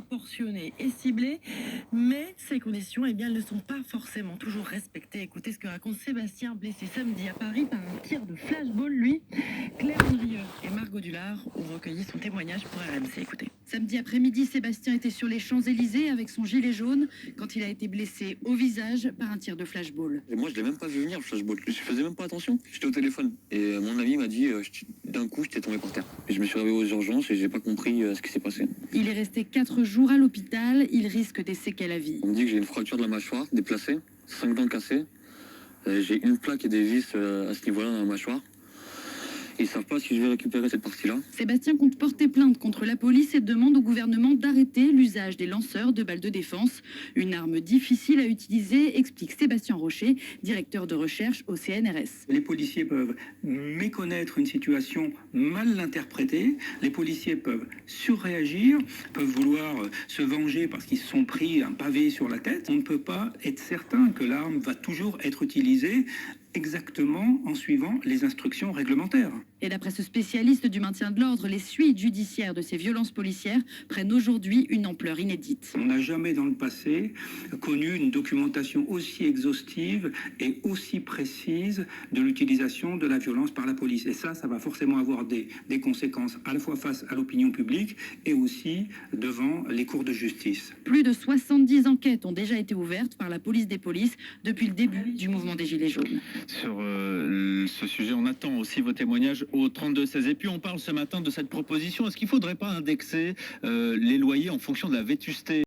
proportionnées et ciblées, mais ces conditions, eh bien, elles ne sont pas forcément toujours respectées. Écoutez ce que raconte Sébastien, blessé samedi à Paris par un tir de flashball. Lui, Claire Andrieux et Margot Dullard ont recueilli son témoignage pour RMC. Écoutez. Samedi après-midi, Sébastien était sur les Champs-Élysées avec son gilet jaune quand il a été blessé au visage par un tir de flashball. Et moi, je l'ai même pas vu venir, le flashball. Je faisais même pas attention. J'étais au téléphone. Et mon ami m'a dit, d'un coup, j'étais tombé par terre. Et je me suis réveillé aux urgences et j'ai pas compris ce qui s'est passé. Il est resté 4 jours à l'hôpital. Il risque des séquelles à vie. On me dit que j'ai une fracture de la mâchoire déplacée, 5 dents cassées. J'ai une plaque et des vis à ce niveau-là dans la mâchoire. Ils savent pas si je vais récupérer cette partie-là. Sébastien compte porter plainte contre la police et demande au gouvernement d'arrêter l'usage des lanceurs de balles de défense. Une arme difficile à utiliser, explique Sébastien Rocher, directeur de recherche au CNRS. Les policiers peuvent méconnaître une situation, mal l'interpréter. Les policiers peuvent surréagir, peuvent vouloir se venger parce qu'ils se sont pris un pavé sur la tête. On ne peut pas être certain que l'arme va toujours être utilisée exactement en suivant les instructions réglementaires. Et d'après ce spécialiste du maintien de l'ordre, les suites judiciaires de ces violences policières prennent aujourd'hui une ampleur inédite. On n'a jamais dans le passé connu une documentation aussi exhaustive et aussi précise de l'utilisation de la violence par la police. Et ça va forcément avoir des conséquences à la fois face à l'opinion publique et aussi devant les cours de justice. Plus de 70 enquêtes ont déjà été ouvertes par la police des polices depuis le début du mouvement des Gilets jaunes. Sur ce sujet, on attend aussi vos témoignages au 32-16. Et puis on parle ce matin de cette proposition. Est-ce qu'il ne faudrait pas indexer les loyers en fonction de la vétusté ?